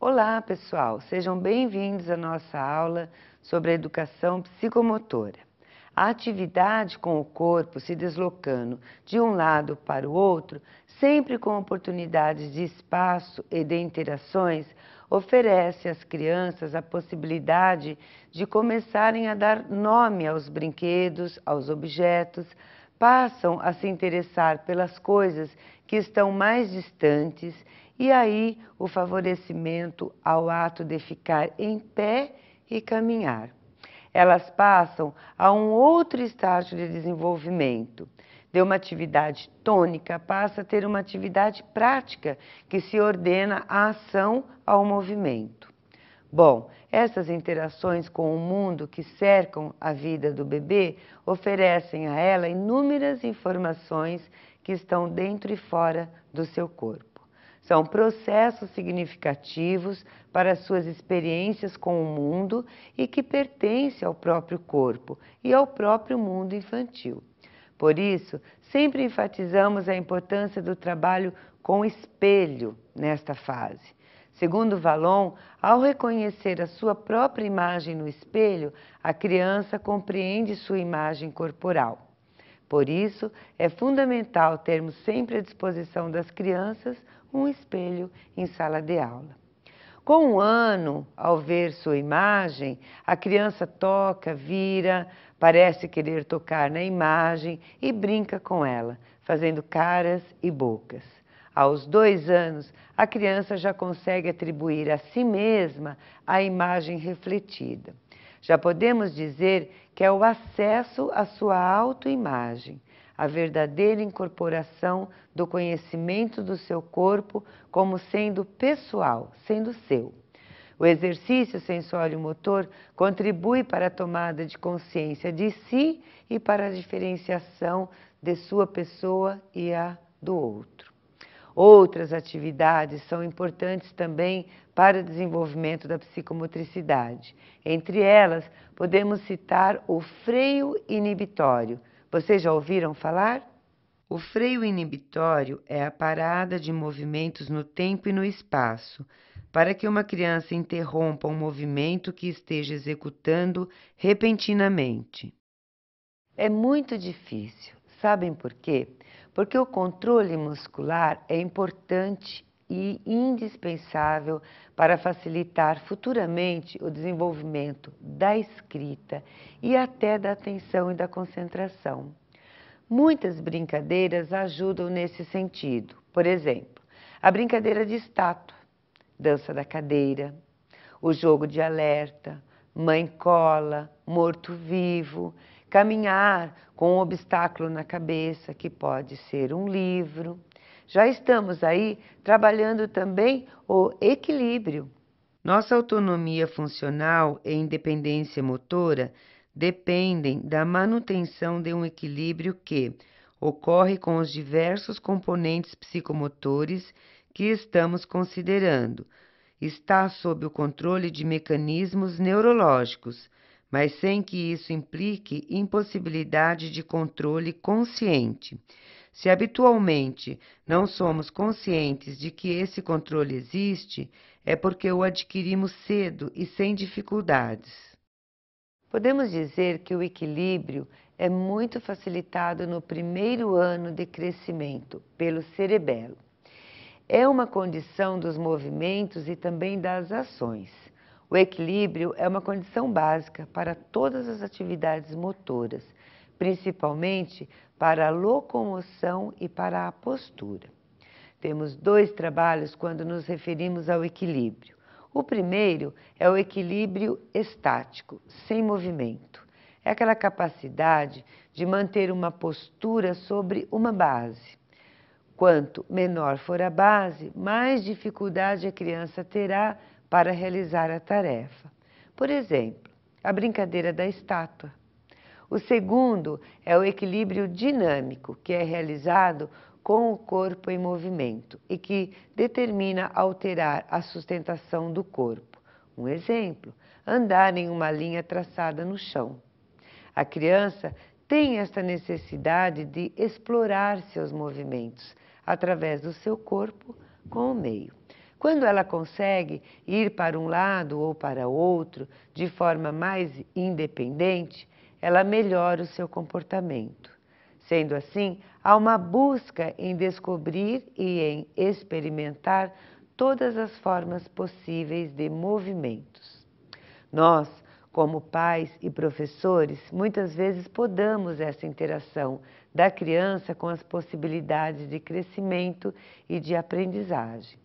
Olá, pessoal! Sejam bem-vindos à nossa aula sobre a educação psicomotora. A atividade com o corpo se deslocando de um lado para o outro, sempre com oportunidades de espaço e de interações, oferece às crianças a possibilidade de começarem a dar nome aos brinquedos, aos objetos, passam a se interessar pelas coisas que estão mais distantes e aí o favorecimento ao ato de ficar em pé e caminhar. Elas passam a um outro estágio de desenvolvimento. De uma atividade tônica passa a ter uma atividade prática que se ordena a ação ao movimento. Bom, essas interações com o mundo que cercam a vida do bebê oferecem a ela inúmeras informações que estão dentro e fora do seu corpo. São processos significativos para suas experiências com o mundo e que pertencem ao próprio corpo e ao próprio mundo infantil. Por isso, sempre enfatizamos a importância do trabalho com espelho nesta fase. Segundo Vallon, ao reconhecer a sua própria imagem no espelho, a criança compreende sua imagem corporal. Por isso, é fundamental termos sempre à disposição das crianças um espelho em sala de aula. Com 1 ano, ao ver sua imagem, a criança toca, vira, parece querer tocar na imagem e brinca com ela, fazendo caras e bocas. Aos 2 anos, a criança já consegue atribuir a si mesma a imagem refletida. Já podemos dizer que é o acesso à sua autoimagem, a verdadeira incorporação do conhecimento do seu corpo como sendo pessoal, sendo seu. O exercício sensório-motor contribui para a tomada de consciência de si e para a diferenciação de sua pessoa e a do outro. Outras atividades são importantes também para o desenvolvimento da psicomotricidade. Entre elas, podemos citar o freio inibitório. Vocês já ouviram falar? O freio inibitório é a parada de movimentos no tempo e no espaço, para que uma criança interrompa um movimento que esteja executando repentinamente. É muito difícil. Sabem por quê? Porque o controle muscular é importante e indispensável para facilitar futuramente o desenvolvimento da escrita e até da atenção e da concentração. Muitas brincadeiras ajudam nesse sentido. Por exemplo, a brincadeira de estátua, dança da cadeira, o jogo de alerta, mãe-cola, morto-vivo, caminhar com um obstáculo na cabeça, que pode ser um livro. Já estamos aí trabalhando também o equilíbrio. Nossa autonomia funcional e independência motora dependem da manutenção de um equilíbrio que ocorre com os diversos componentes psicomotores que estamos considerando. Está sob o controle de mecanismos neurológicos, mas sem que isso implique impossibilidade de controle consciente. Se habitualmente não somos conscientes de que esse controle existe, é porque o adquirimos cedo e sem dificuldades. Podemos dizer que o equilíbrio é muito facilitado no primeiro ano de crescimento, pelo cerebelo. É uma condição dos movimentos e também das ações. O equilíbrio é uma condição básica para todas as atividades motoras, principalmente para a locomoção e para a postura. Temos 2 trabalhos quando nos referimos ao equilíbrio. O primeiro é o equilíbrio estático, sem movimento. É aquela capacidade de manter uma postura sobre uma base. Quanto menor for a base, mais dificuldade a criança terá para realizar a tarefa. Por exemplo, a brincadeira da estátua. O segundo é o equilíbrio dinâmico, que é realizado com o corpo em movimento e que determina alterar a sustentação do corpo. Um exemplo, andar em uma linha traçada no chão. A criança tem esta necessidade de explorar seus movimentos através do seu corpo com o meio. Quando ela consegue ir para um lado ou para outro de forma mais independente, ela melhora o seu comportamento. Sendo assim, há uma busca em descobrir e em experimentar todas as formas possíveis de movimentos. Nós, como pais e professores, muitas vezes podamos essa interação da criança com as possibilidades de crescimento e de aprendizagem.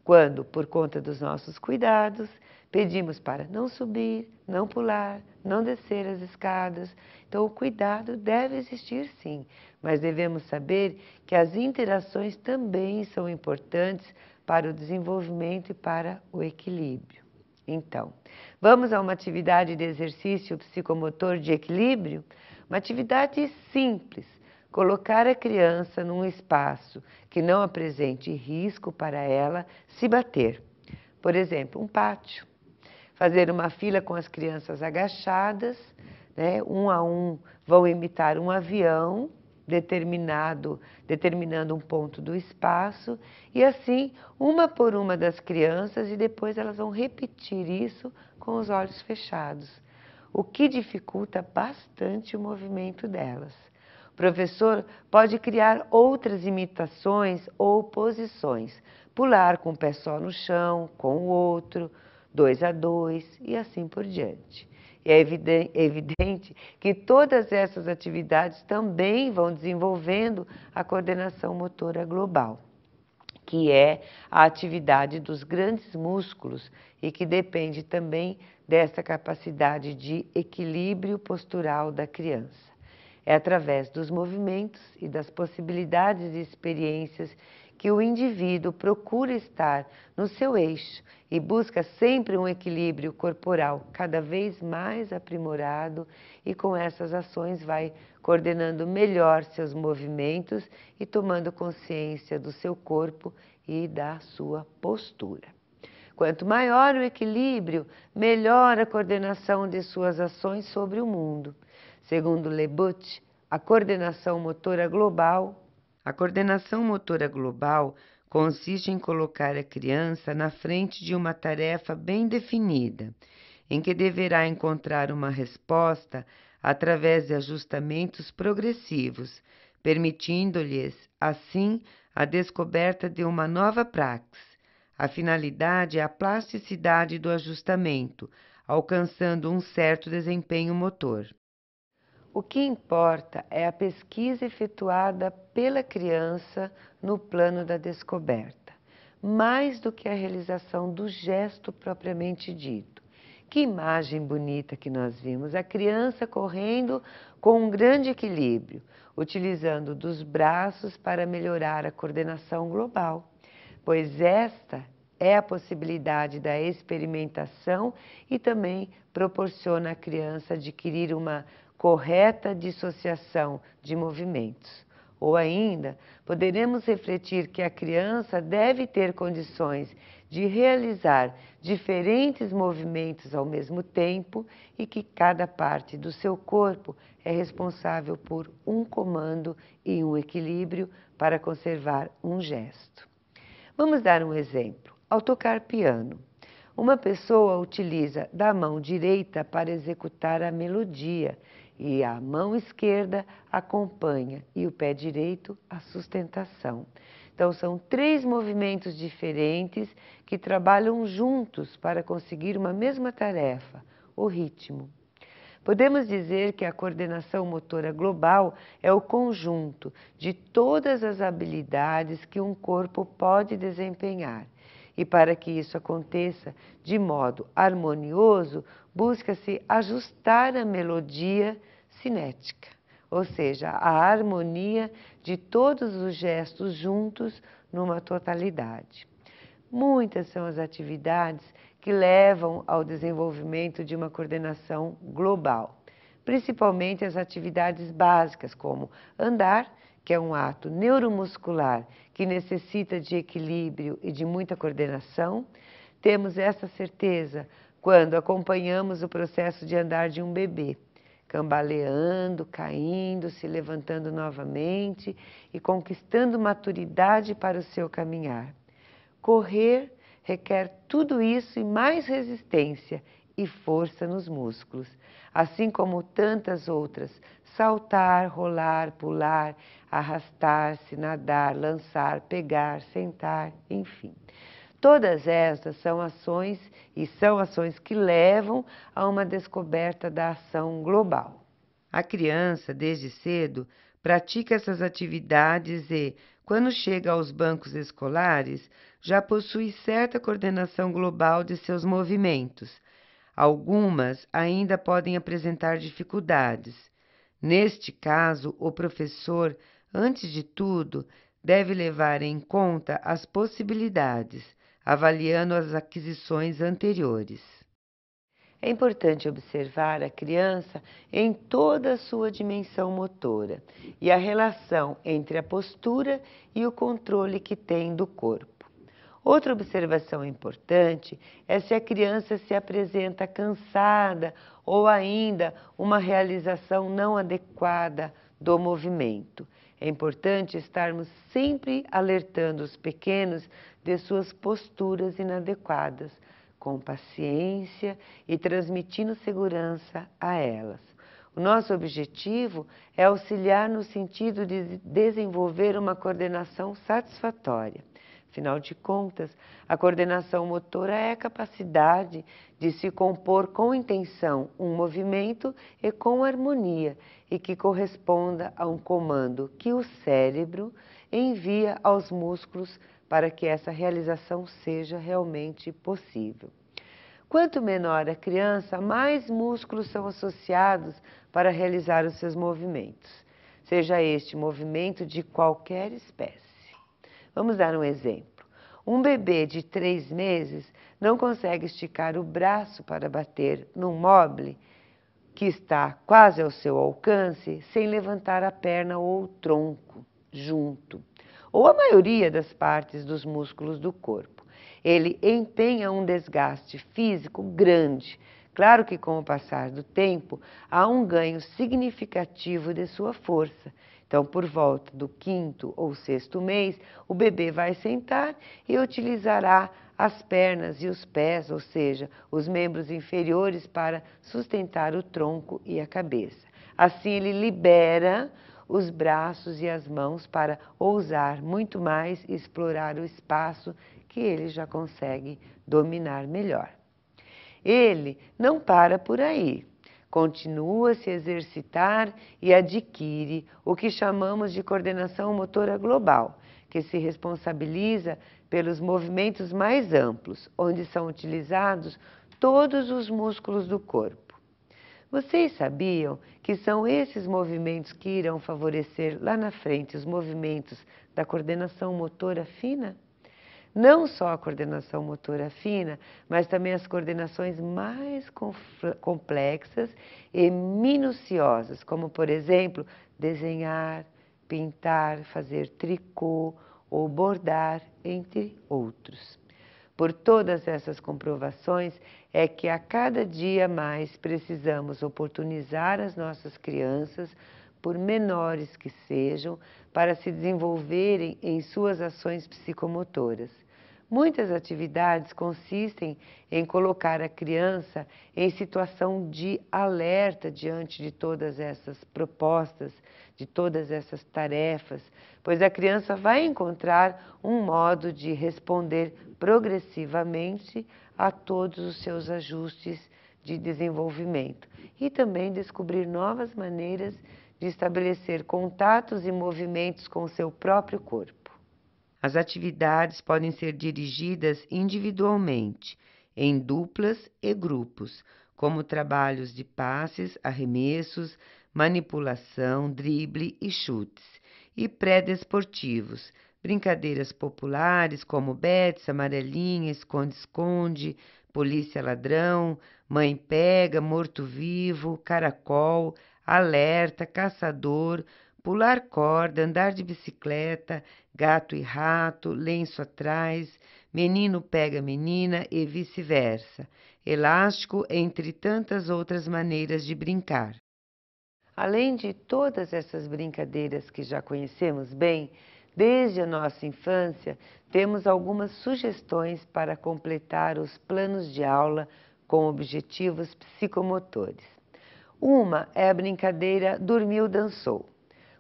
Quando, por conta dos nossos cuidados, pedimos para não subir, não pular, não descer as escadas. Então, o cuidado deve existir sim, mas devemos saber que as interações também são importantes para o desenvolvimento e para o equilíbrio. Então, vamos a uma atividade de exercício psicomotor de equilíbrio? Uma atividade simples. Colocar a criança num espaço que não apresente risco para ela se bater. Por exemplo, um pátio. Fazer uma fila com as crianças agachadas, né? Um a um vão imitar um avião determinando um ponto do espaço e assim, uma por uma das crianças e depois elas vão repetir isso com os olhos fechados, o que dificulta bastante o movimento delas. O professor pode criar outras imitações ou posições, pular com um pé só no chão, com o outro, 2 a 2 e assim por diante. E é evidente que todas essas atividades também vão desenvolvendo a coordenação motora global, que é a atividade dos grandes músculos e que depende também dessa capacidade de equilíbrio postural da criança. É através dos movimentos e das possibilidades e experiências que o indivíduo procura estar no seu eixo e busca sempre um equilíbrio corporal cada vez mais aprimorado e com essas ações vai coordenando melhor seus movimentos e tomando consciência do seu corpo e da sua postura. Quanto maior o equilíbrio, melhor a coordenação de suas ações sobre o mundo. Segundo Lebut, a coordenação motora global consiste em colocar a criança na frente de uma tarefa bem definida, em que deverá encontrar uma resposta através de ajustamentos progressivos, permitindo-lhes, assim, a descoberta de uma nova praxis. A finalidade é a plasticidade do ajustamento, alcançando um certo desempenho motor. O que importa é a pesquisa efetuada pela criança no plano da descoberta, mais do que a realização do gesto propriamente dito. Que imagem bonita que nós vimos, a criança correndo com um grande equilíbrio, utilizando dos braços para melhorar a coordenação global, pois esta é a possibilidade da experimentação e também proporciona à criança adquirir uma correta dissociação de movimentos. Ou ainda, poderemos refletir que a criança deve ter condições de realizar diferentes movimentos ao mesmo tempo e que cada parte do seu corpo é responsável por um comando e um equilíbrio para conservar um gesto. Vamos dar um exemplo. Ao tocar piano, uma pessoa utiliza da mão direita para executar a melodia e a mão esquerda acompanha e o pé direito a sustentação. Então, são 3 movimentos diferentes que trabalham juntos para conseguir uma mesma tarefa, o ritmo. Podemos dizer que a coordenação motora global é o conjunto de todas as habilidades que um corpo pode desempenhar. E para que isso aconteça de modo harmonioso, busca-se ajustar a melodia cinética, ou seja, a harmonia de todos os gestos juntos numa totalidade. Muitas são as atividades que levam ao desenvolvimento de uma coordenação global, principalmente as atividades básicas, como andar, que é um ato neuromuscular que necessita de equilíbrio e de muita coordenação. Temos essa certeza quando acompanhamos o processo de andar de um bebê, cambaleando, caindo, se levantando novamente e conquistando maturidade para o seu caminhar. Correr requer tudo isso e mais resistência e força nos músculos, assim como tantas outras: saltar, rolar, pular, arrastar-se, nadar, lançar, pegar, sentar, enfim. Todas estas são ações que levam a uma descoberta da ação global. A criança, desde cedo, pratica essas atividades e, quando chega aos bancos escolares, já possui certa coordenação global de seus movimentos. Algumas ainda podem apresentar dificuldades. Neste caso, o professor, antes de tudo, deve levar em conta as possibilidades, avaliando as aquisições anteriores. É importante observar a criança em toda a sua dimensão motora e a relação entre a postura e o controle que tem do corpo. Outra observação importante é se a criança se apresenta cansada ou ainda uma realização não adequada do movimento. É importante estarmos sempre alertando os pequenos de suas posturas inadequadas, com paciência e transmitindo segurança a elas. O nosso objetivo é auxiliar no sentido de desenvolver uma coordenação satisfatória. Afinal de contas, a coordenação motora é a capacidade de se compor com intenção um movimento e com harmonia, e que corresponda a um comando que o cérebro envia aos músculos para que essa realização seja realmente possível. Quanto menor a criança, mais músculos são associados para realizar os seus movimentos, seja este movimento de qualquer espécie. Vamos dar um exemplo. Um bebê de 3 meses não consegue esticar o braço para bater num mobile que está quase ao seu alcance sem levantar a perna ou o tronco junto, ou a maioria das partes dos músculos do corpo. Ele empenha um desgaste físico grande. Claro que com o passar do tempo há um ganho significativo de sua força. Então, por volta do 5º ou 6º mês, o bebê vai sentar e utilizará as pernas e os pés, ou seja, os membros inferiores, para sustentar o tronco e a cabeça. Assim, ele libera os braços e as mãos para ousar muito mais e explorar o espaço que ele já consegue dominar melhor. Ele não para por aí. Continua a se exercitar e adquire o que chamamos de coordenação motora global, que se responsabiliza pelos movimentos mais amplos, onde são utilizados todos os músculos do corpo. Vocês sabiam que são esses movimentos que irão favorecer lá na frente os movimentos da coordenação motora fina? Não só a coordenação motora fina, mas também as coordenações mais complexas e minuciosas, como, por exemplo, desenhar, pintar, fazer tricô ou bordar, entre outros. Por todas essas comprovações, é que a cada dia mais precisamos oportunizar as nossas crianças, por menores que sejam, para se desenvolverem em suas ações psicomotoras. Muitas atividades consistem em colocar a criança em situação de alerta diante de todas essas propostas, de todas essas tarefas, pois a criança vai encontrar um modo de responder progressivamente a todos os seus ajustes de desenvolvimento e também descobrir novas maneiras de estabelecer contatos e movimentos com o seu próprio corpo. As atividades podem ser dirigidas individualmente, em duplas e grupos, como trabalhos de passes, arremessos, manipulação, drible e chutes, e pré-desportivos, brincadeiras populares como bets, amarelinha, esconde-esconde, polícia-ladrão, mãe-pega, morto-vivo, caracol, alerta, caçador, pular corda, andar de bicicleta, gato e rato, lenço atrás, menino pega menina e vice-versa, elástico, entre tantas outras maneiras de brincar. Além de todas essas brincadeiras que já conhecemos bem, desde a nossa infância, temos algumas sugestões para completar os planos de aula com objetivos psicomotores. Uma é a brincadeira Dormiu, Dançou.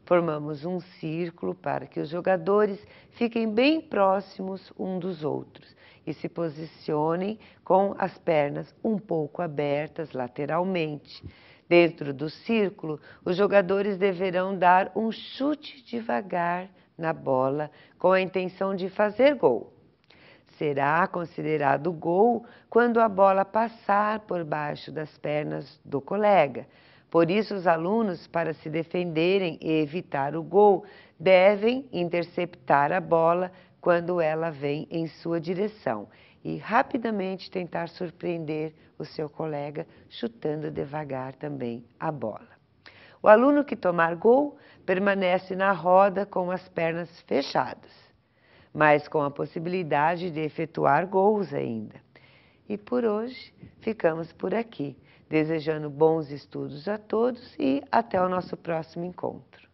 Formamos um círculo para que os jogadores fiquem bem próximos um dos outros e se posicionem com as pernas um pouco abertas lateralmente. Dentro do círculo, os jogadores deverão dar um chute devagar na bola com a intenção de fazer gol. Será considerado gol quando a bola passar por baixo das pernas do colega. Por isso, os alunos, para se defenderem e evitar o gol, devem interceptar a bola quando ela vem em sua direção e rapidamente tentar surpreender o seu colega, chutando devagar também a bola. O aluno que tomar gol permanece na roda com as pernas fechadas, mas com a possibilidade de efetuar gols ainda. E por hoje ficamos por aqui, desejando bons estudos a todos e até o nosso próximo encontro.